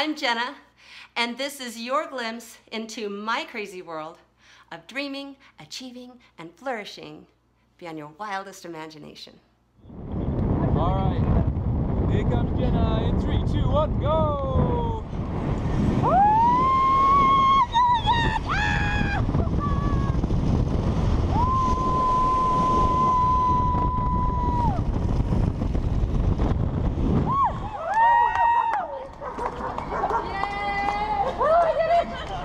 I'm Jenna, and this is your glimpse into my crazy world of dreaming, achieving, and flourishing beyond your wildest imagination. All right, here comes Jenna in 3, 2, 1, go!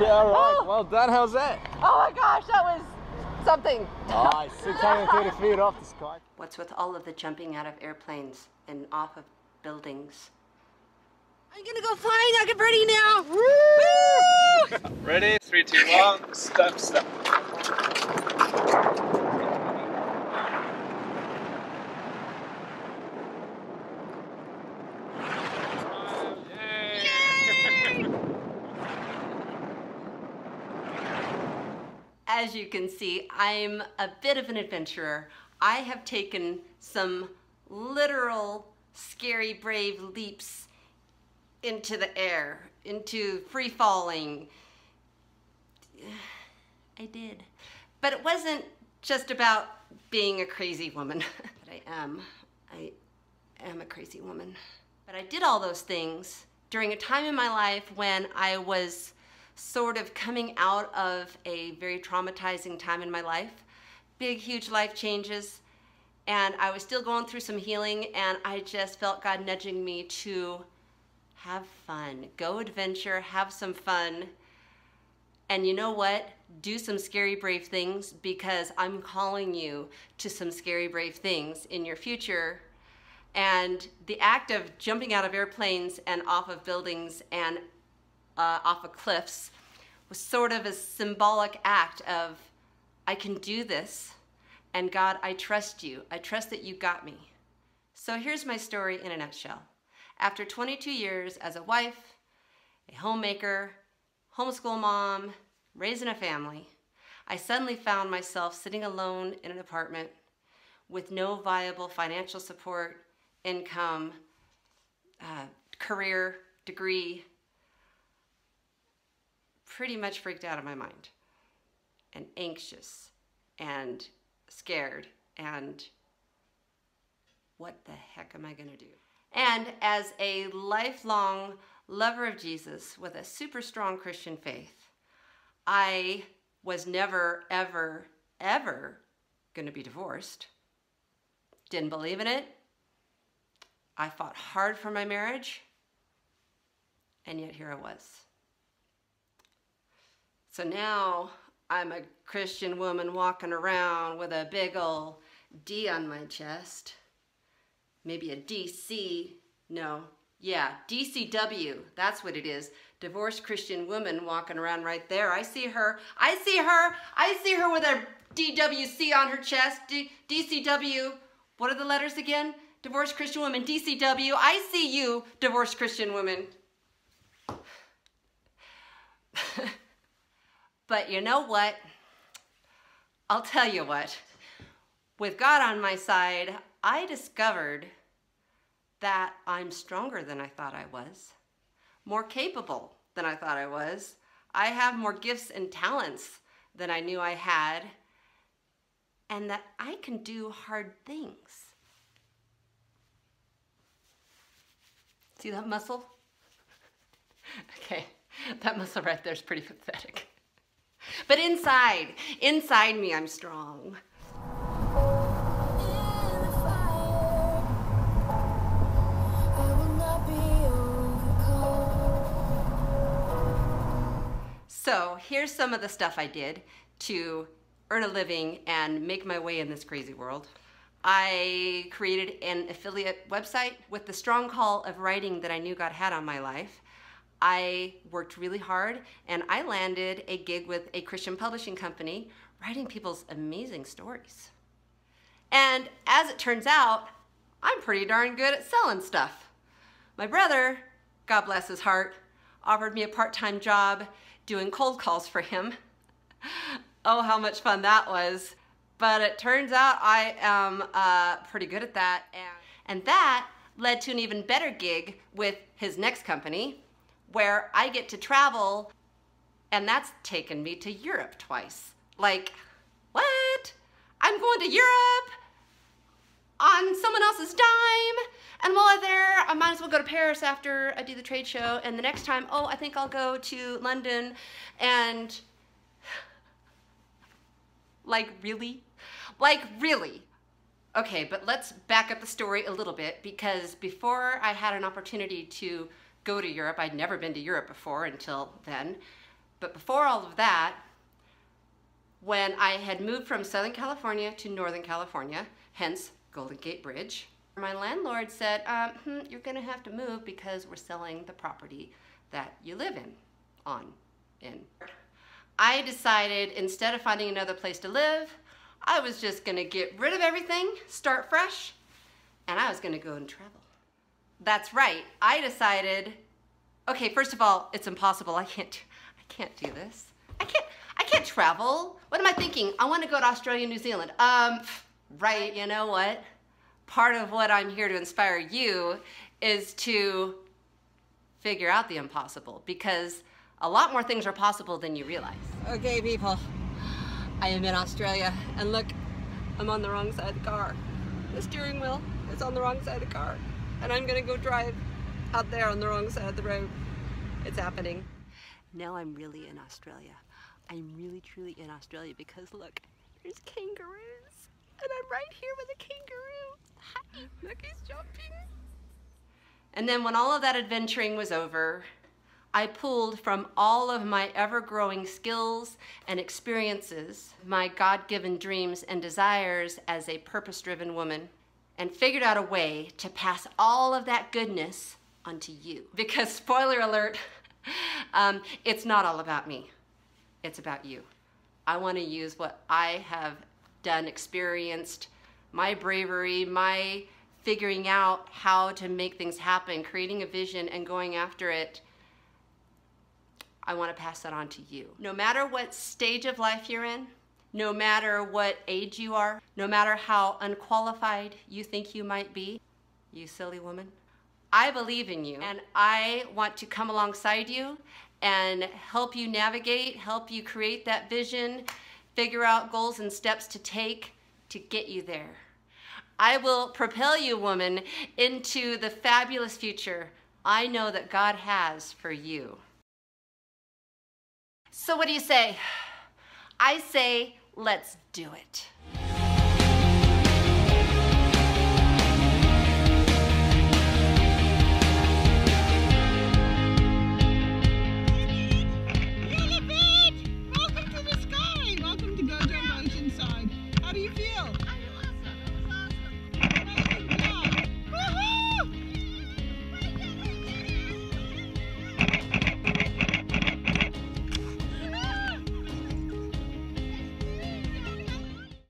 Yeah, all right. Well done. How's that? Oh my gosh, that was something. Oh, 630 feet off the sky. What's with all of the jumping out of airplanes and off of buildings? I'm gonna go flying. I get ready now. Woo! Ready? 3, 2, 1. Step, step. As you can see, I'm a bit of an adventurer. I have taken some literal, scary, brave leaps into the air, into free falling. I did. But it wasn't just about being a crazy woman. But I am a crazy woman. But I did all those things during a time in my life when I was sort of coming out of a very traumatizing time in my life. Big, huge life changes. And I was still going through some healing, and I just felt God nudging me to have fun, go adventure, have some fun. And you know what? Do some scary, brave things, because I'm calling you to some scary, brave things in your future. And the act of jumping out of airplanes and off of buildings and off of cliffs was sort of a symbolic act of, I can do this, and God, I trust you. I trust that you got me. So here's my story in a nutshell. After 22 years as a wife, a homemaker, homeschool mom, raising a family, I suddenly found myself sitting alone in an apartment with no viable financial support, income, career, degree, pretty much freaked out of my mind and anxious and scared and what the heck am I gonna do? And as a lifelong lover of Jesus with a super strong Christian faith, I was never, ever, ever gonna be divorced. Didn't believe in it. I fought hard for my marriage, and yet here I was. So now I'm a Christian woman walking around with a big ol' D on my chest. Maybe a DC, no, yeah, DCW, that's what it is. Divorced Christian woman walking around right there. I see her with a DWC on her chest, DCW. What are the letters again? Divorced Christian woman, DCW. I see you, divorced Christian woman. But you know what? I'll tell you what. With God on my side, I discovered that I'm stronger than I thought I was, more capable than I thought I was. I have more gifts and talents than I knew I had, and that I can do hard things. See that muscle? Okay, that muscle right there is pretty pathetic. But inside me, I'm strong. So here's some of the stuff I did to earn a living and make my way in this crazy world. I created an affiliate website with the strong call of writing that I knew God had on my life. I worked really hard, and I landed a gig with a Christian publishing company writing people's amazing stories. And as it turns out, I'm pretty darn good at selling stuff. My brother, God bless his heart, offered me a part-time job doing cold calls for him. Oh, how much fun that was. But it turns out I am pretty good at that. And that led to an even better gig with his next company, where I get to travel, and that's taken me to Europe twice. Like, what? I'm going to Europe on someone else's dime, and while I'm there, I might as well go to Paris after I do the trade show, and the next time, oh, I think I'll go to London, and like, really? Like, really? Okay, but let's back up the story a little bit, because before I had an opportunity to go to Europe, I'd never been to Europe before until then, but before all of that, when I had moved from Southern California to Northern California, hence Golden Gate Bridge, my landlord said, you're gonna have to move because we're selling the property that you live in. I decided, instead of finding another place to live, I was just gonna get rid of everything, start fresh, and I was gonna go and travel. That's right, I decided, okay, first of all, it's impossible, I can't do this. I can't travel. What am I thinking? I wanna go to Australia, New Zealand. Right, you know what? Part of what I'm here to inspire you is to figure out the impossible, because a lot more things are possible than you realize. Okay, people, I am in Australia, and look, I'm on the wrong side of the car. The steering wheel is on the wrong side of the car, and I'm gonna go drive out there on the wrong side of the road. It's happening. Now I'm really in Australia. I'm really truly in Australia, because look, there's kangaroos, and I'm right here with a kangaroo. Hi, look, he's jumping. And then when all of that adventuring was over, I pulled from all of my ever-growing skills and experiences, my God-given dreams and desires as a purpose-driven woman, and figured out a way to pass all of that goodness onto you. Because, spoiler alert, it's not all about me. It's about you. I want to use what I have done, experienced, my bravery, my figuring out how to make things happen, creating a vision and going after it. I want to pass that on to you. No matter what stage of life you're in, no matter what age you are, no matter how unqualified you think you might be, you silly woman, I believe in you, and I want to come alongside you and help you navigate, help you create that vision, figure out goals and steps to take to get you there. I will propel you, woman, into the fabulous future I know that God has for you. So what do you say? I say, let's do it.